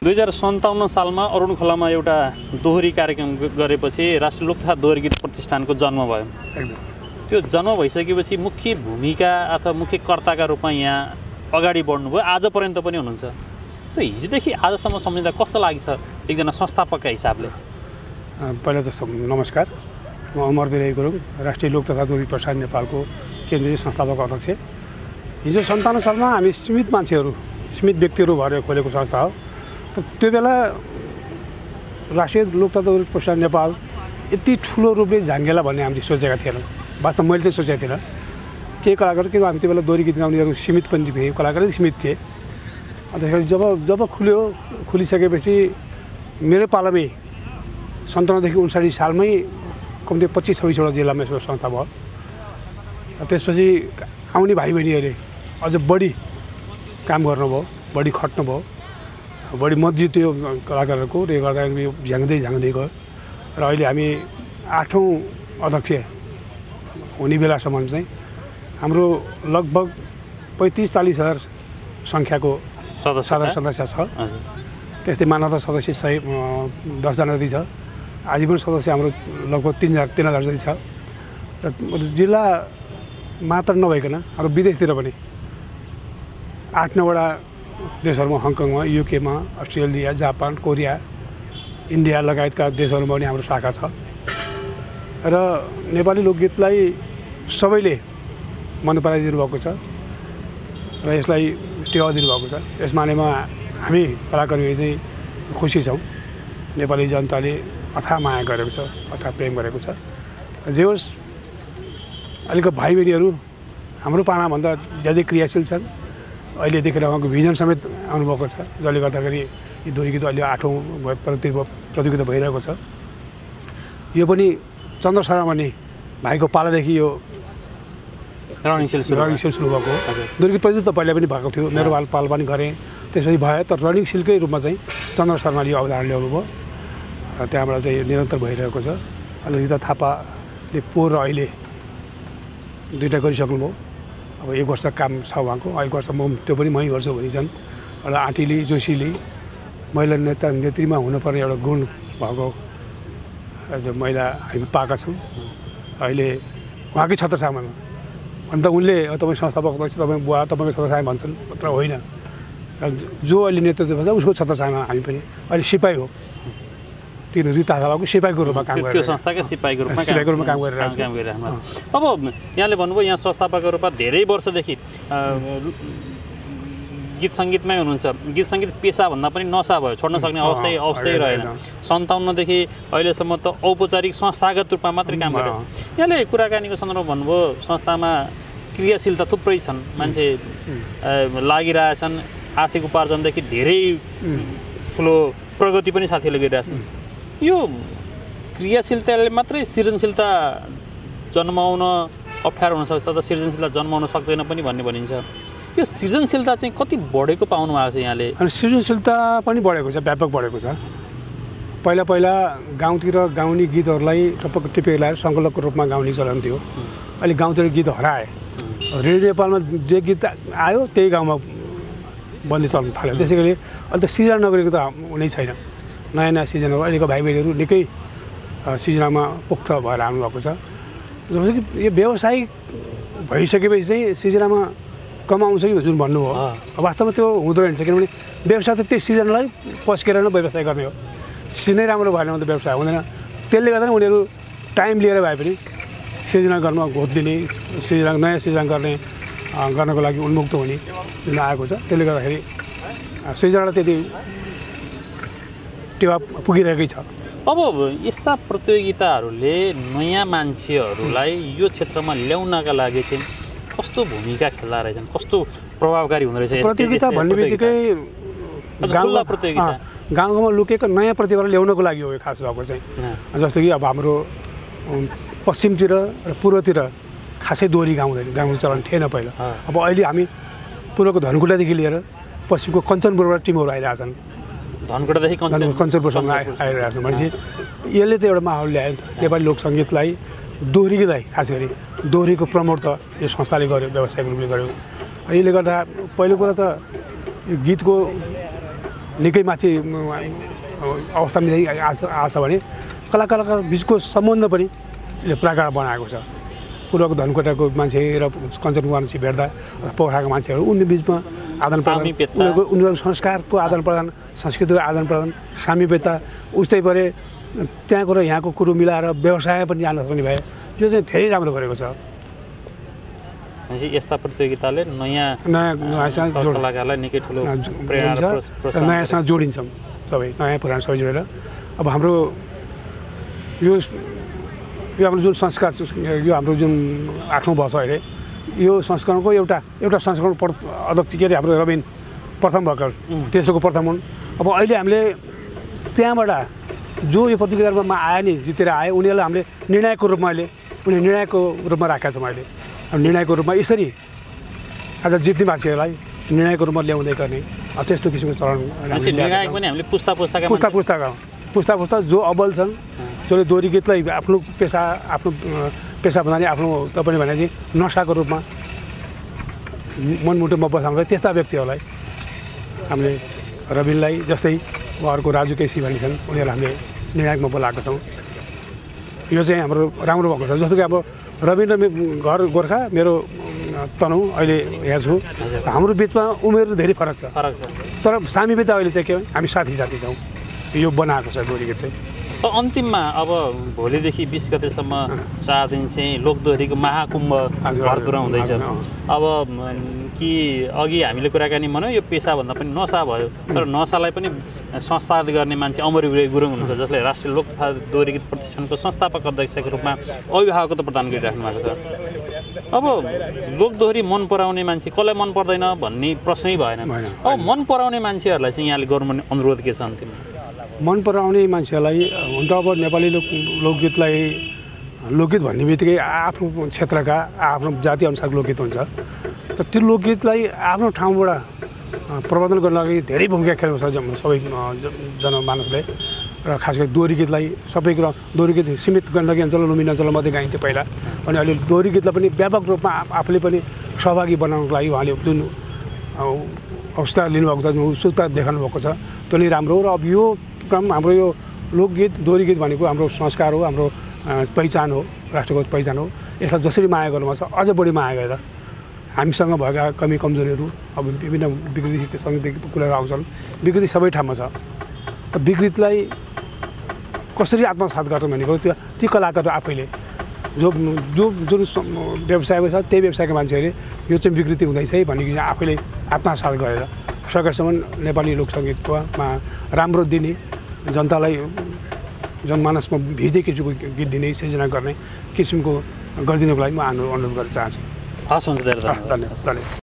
2057 सालमा अरुण खोलामा एउटा दोहोरी कार्यक्रम गरेपछि राष्ट्रिय लोक तथा दोहोरी गीत प्रतिष्ठानको जन्म भयो। एकदम त्यो जन्म भइसकेपछि मुख्य भूमिका अथवा मुख्य कर्ताका रूपमा यहाँ अगाडि बढ्नुभयो, आज पर्यन्त पनि हुनुहुन्छ। त्यो हिजोदेखि आजसम्म सम्झिँदा कस्तो लाग्छ एकजना संस्थापकका हिसाबले? पहिला त नमस्कार, म अमर बिराई गुरुङ, राष्ट्रिय लोक तथा दोहोरी प्रसारण नेपालको केन्द्रीय संस्थापक अध्यक्ष। हिजो 57 सालमा हामी सीमित मान्छेहरू, सीमित व्यक्तिहरू भएर खोलेको संस्था हो। त्यो बेला राष्ट्रिय लोक तथा दोहोरी प्रसारण नेपाल यति ठुलो रूपले झाङ्गेला भन्ने हामीले सोचेका थिएनौँ। वास्तव मैले चाहिँ सोचेको थिइनँ केही कलाकार, किन हामी त्यो बेला दोहोरी गीत गाउनेहरू सीमित पनि थिए, कलाकारै सीमित थिए। अन्तखेरि जब खुलिसकेपछि मेरो पालामै 57 देखि 59 सालमै कम्ती 25-26वटा जिल्लामा यसो संस्था भयो। त्यसपछि आउने भाइ बहिनीहरूले अझ बढी काम गर्नुभयो, बढी खट्नुभयो, बढी मत जित्यो कलाकारहरूको। रे गर्दा यो झ्याङ्दै गयो र अहिले हामी 8औं अध्यक्ष हुने बेलासम्म चाहिँ हाम्रो लगभग 35-40 हजार सङ्ख्याको सदस्य छ। त्यस्तै मानवता सदस्य 10 जना जति छ। आजीवन सदस्य हाम्रो लगभग 3,000 जति छ। र जिल्ला मात्र नभइकन हाम्रो विदेशतिर पनि 8-9वटा देशहरूमा, हङकङमा, युकेमा, अस्ट्रेलिया, जापान, कोरिया, इन्डिया लगायतका देशहरूमा पनि हाम्रो शाखा छ। र नेपाली लोकगीतलाई सबैले मन पराइदिनु भएको छ र यसलाई टेवा दिनुभएको छ। यस मानेमा हामी कलाकारहरूले चाहिँ खुसी छौँ। नेपाली जनताले अथाह माया गरेको छ, अथाह प्रेम गरेको छ। जे होस्, अहिलेको भाइ बहिनीहरू हाम्रो पानाभन्दा ज्यादै क्रियाशील छन्। अहिले देखेर उहाँको भिजन समेत आउनुभएको छ, जसले गर्दाखेरि यो दोहोरी गीत अहिले 8औं प्रतियोगिता भइरहेको छ। यो पनि चन्द्र शर्मानी भाइको पालादेखि यो रनिङ सिल सुरु भएको हो। दोहोरी गीत प्रतियोगिता पहिला पनि भएको थियो, मेरो पाल पनि गरेँ, त्यसपछि भयो। तर रनिङ सिलकै रूपमा चाहिँ चन्द्र शर्माले यो अवधारण ल्याउनु भयो र त्यहाँबाट चाहिँ निरन्तर भइरहेको छ। अहिले रिता थापाले पोहोर र अहिले 2टा गरिसक्नुभयो। अब 1 वर्ष काम छ उहाँको, 1 वर्ष त्यो पनि मै गर्छु भनिन्छन्। र आँटीले जोशीले महिला नेत्रीमा हुनुपर्ने एउटा गुण भएको महिला हामी पाएका छौँ। अहिले उहाँकै छत्रछायामा अन्त उनले तपाईँ संस्थापक अध्यक्ष, तपाईँ बुवा, तपाईँको छत्रछाया भन्छन्, तर होइन। जो अहिले नेतृत्व भन्छ उसको छत्रछायामा हामी पनि अहिले सिपाही हो। तीन रिता थापाको सिपाहीको रूपमा काम गरेर, त्यो संस्थाकै सिपाहीको रूपमा काम गरिरहेको। अब यहाँले भन्नुभयो यहाँ संस्थापकको रूपमा धेरै वर्षदेखि गीत सङ्गीतमै हुनुहुन्छ। गीत सङ्गीत पेसाभन्दा पनि नसा भयो, छोड्न सक्ने अवस्थै रहेन। 57 देखि अहिलेसम्म त औपचारिक संस्थागत रूपमा मात्रै काम गर्यो। यहाँले कुराकानीको सन्दर्भमा भन्नुभयो संस्थामा क्रियाशीलता थुप्रै छन्, मान्छे लागिरहेछन्। आर्थिक उपार्जनदेखि धेरै ठुलो प्रगति पनि साथीहरूले गरिरहेछन्। यो क्रियाशीलताले मात्रै सृजनशीलता जन्माउन अप्ठ्यारो हुनसक्छ, त सृजनशीलता जन्माउन सक्दैन पनि भन्ने भनिन्छ। यो सृजनशीलता चाहिँ कति बढेको पाउनु भएको छ यहाँले? अनि सृजनशीलता पनि बढेको छ, व्यापक बढेको छ। पहिला गाउँतिर गाउने गीतहरूलाई टपक्क टिपेर लगाएर सङ्कलकको रूपमा गाउने चलन थियो। अहिले गाउँतिर गीत हराए, रेडियो नेपालमा जे गीत आयो त्यही गाउँमा बन्ने चल्न थाल्यो। त्यसै गरी अहिले त सिर्जना नगरेको त हुनै छैन। नयाँ नयाँ सिर्जनाहरू अहिलेको भाइ बहिनीहरू निकै सिर्जनामा पोख्त भएर आउनुभएको छ। जस्तो कि यो व्यवसायिक भइसकेपछि चाहिँ सिर्जनामा कमाउँछ कि जुन भन्नुभयो, वास्तवमा त्यो हुँदो रहेछ। किनभने व्यवसाय त त्यही सिजनलाई पस्केर नै व्यवसाय गर्ने हो। सिजनै राम्रो भएन भने त व्यवसाय हुँदैन। त्यसले गर्दा उनीहरू टाइम लिएर भए पनि सिर्जना गर्न घोत्लिने, नयाँ सिर्जना गर्नको लागि उन्मुक्त हुने जुन आएको छ। त्यसले गर्दाखेरि सिर्जनालाई त्यति टेवा पुगिरहेकै छ। अब यस्ता प्रतियोगिताहरूले नयाँ मान्छेहरूलाई यो क्षेत्रमा ल्याउनका लागि चाहिँ कस्तो भूमिका खेल्दा रहेछन्, कस्तो प्रभावकारी हुँदो रहेछ? प्रतियोगिता भन्ने बित्तिकै गाउँमा लुकेको नयाँ प्रतिभालाई ल्याउनको लागि हो यो खास भएको चाहिँ। जस्तो कि अब हाम्रो पश्चिमतिर र पूर्वतिर खासै दोहोरी गाउने चलन थिएन पहिला। अब अहिले हामी पूर्वको धनकुटादेखि लिएर पश्चिमको कञ्चनपुरबाट टिमहरू आइरहेछन्। धनकुटादेखि कञ्चनपुरसम्म आइरहेछन् भनेपछि यसले त एउटा माहौल ल्यायो नि त। नेपाली लोकसङ्गीतलाई, दोहोरी गीतलाई, खास गरी दोहोरीको प्रमोट त यो संस्थाले गर्यो, व्यावसायिक रूपले गर्यो। यसले गर्दा पहिलो कुरा त यो गीतको निकै माथि अवस्था मिल्दै आएको छ भने कलाकारका बिचको सम्बन्ध पनि यसले प्रगाढ बनाएको छ। पूर्वको धनकोटाको मान्छे र कञ्चनपुर मान्छे भेट्दा पोखराको मान्छेहरू उनी बिचमा आदान प्रदान उनीहरूको संस्कारको आदान प्रदान संस्कृतिको आदान प्रदान सामिप्यता उस्तै परे त्यहाँको र यहाँको कुरो मिलाएर व्यवसाय पनि जान सक्ने भए यो चाहिँ धेरै राम्रो गरेको छ। यस्ता प्रतियोगिताले नयाँ कलाकारलाई निकै ठुलो नयाँसँग जोडिन्छौँ सबै नयाँ पुरानो सबै जोडेर। अब हाम्रो यो हाम्रो जुन संस्कार यो हाम्रो जुन 8औं वर्ष अहिले यो संस्करणको एउटा संस्करण अध्यक्ष के अरे हाम्रो रबिन प्रथम भर्खर तेस्रोको प्रथम हुन्। अब अहिले हामीले त्यहाँबाट जो यो प्रतियोगितामा आए नि जितेर आए उनीहरूलाई हामीले निर्णायकको रूपमा राखेका छौँ। अहिले निर्णायकको रूपमा यसरी आज जित्ने मान्छेहरूलाई निर्णायकको रूपमा ल्याउँदै गर्ने त्यस्तो किसिमको चलन निर्णायक पनि हामीले पुस्ता जो अब्बल छन् जसले दोहोरी गीतलाई आफ्नो पेसा भन्नाले आफ्नो तपाईँले भने चाहिँ नसाको रूपमा मनमुटुमा बसाल्नु त्यस्ता व्यक्तिहरूलाई हामीले रबिनलाई जस्तै उहाँहरूको राजु केसी भन्ने छन् उनीहरूलाई हामीले निर्णायकमा बोलाएका छौँ। यो चाहिँ हाम्रो राम्रो भएको छ। जस्तो कि अब रबिन र घर गोर्खा मेरो तनहु अहिले यहाँ छु हाम्रो बिचमा उमेर धेरै फरक छ तर सामिप्यता अहिले चाहिँ के हो हामी साथी छौँ। यो बनाएको छ दोहोरी गीत चाहिँ। अन्तिममा अब भोलिदेखि 20 गतेसम्म 4 दिन चाहिँ लोकदोहोरीको महाकुम्भ भरपुरा हुँदैछ। अब कि अघि हामीले कुराकानी भन्यौँ यो पेसाभन्दा पनि नसा भयो तर नसालाई पनि संस्थागत गर्ने मान्छे अमर गुरुङ हुनुहुन्छ जसले राष्ट्रिय लोक तथा दोहोरी गीत प्रतिष्ठानको संस्थापक अध्यक्षको रूपमा अभिभावकत्व प्रदान गरिराख्नु भएको छ। अब लोकदोहोरी मन पराउने मान्छे कसलाई मन पर्दैन भन्ने प्रश्नै भएन। अब मन पराउने मान्छेहरूलाई चाहिँ यहाँले गर्नुपर्ने अनुरोध के छ अन्तिममा? मन पराउने मान्छेहरूलाई हुन त अब नेपाली लोकगीतलाई लोकगीत भन्ने बित्तिकै आफ्नो क्षेत्रका आफ्नो जाति अनुसारको लोकगीत हुन्छ तर त्यो लोकगीतलाई आफ्नो ठाउँबाट प्रवर्धन गर्नको लागि धेरै भूमिका खेलेको छ सबै जनमानसले र खास गरी दोहोरी गीतलाई सबै कुरा दोहोरी गीत सीमित गण्डकी अञ्चल लुम्बिनी अञ्चलमा मात्रै गाइन्थ्यो पहिला अनि अहिले दोहोरी गीतलाई पनि व्यापक रूपमा आफूले पनि सहभागी बनाउनको लागि उहाँले जुन अवस्था लिनुभएको छ जुन उत्सुकता देखाउनु भएको छ त्यो नै राम्रो हो। र अब यो क्रम हाम्रो यो लोकगीत दोहोरी गीत भनेको हाम्रो संस्कार हो हाम्रो पहिचान हो राष्ट्रको पहिचान हो। यसलाई जसरी माया गर्नुपर्छ अझ बढी माया गरेर हामीसँग भएका कमी कमजोरीहरू अब विभिन्न विकृतिसँग कुराहरू आउँछन्। विकृति सबै ठाउँमा छ त विकृतिलाई कसरी आत्मसात गर्ने भनेको ती कलाकारहरू आफैले जुन व्यवसायको छ त्यही व्यवसायका मान्छेहरूले यो चाहिँ विकृति हुँदैछ है भन्ने आफैले आत्मसात गरेर सकेसम्म नेपाली लोकसङ्गीतमा राम्रो दिने जनतालाई जनमानसमा भिज्दै किसिमको गीत दिने सिर्जना गर्ने किसिमको गरिदिनुको लागि म अनुरोध गर्न चाहन्छु। हस् हुन्छ धेरै धन्यवाद।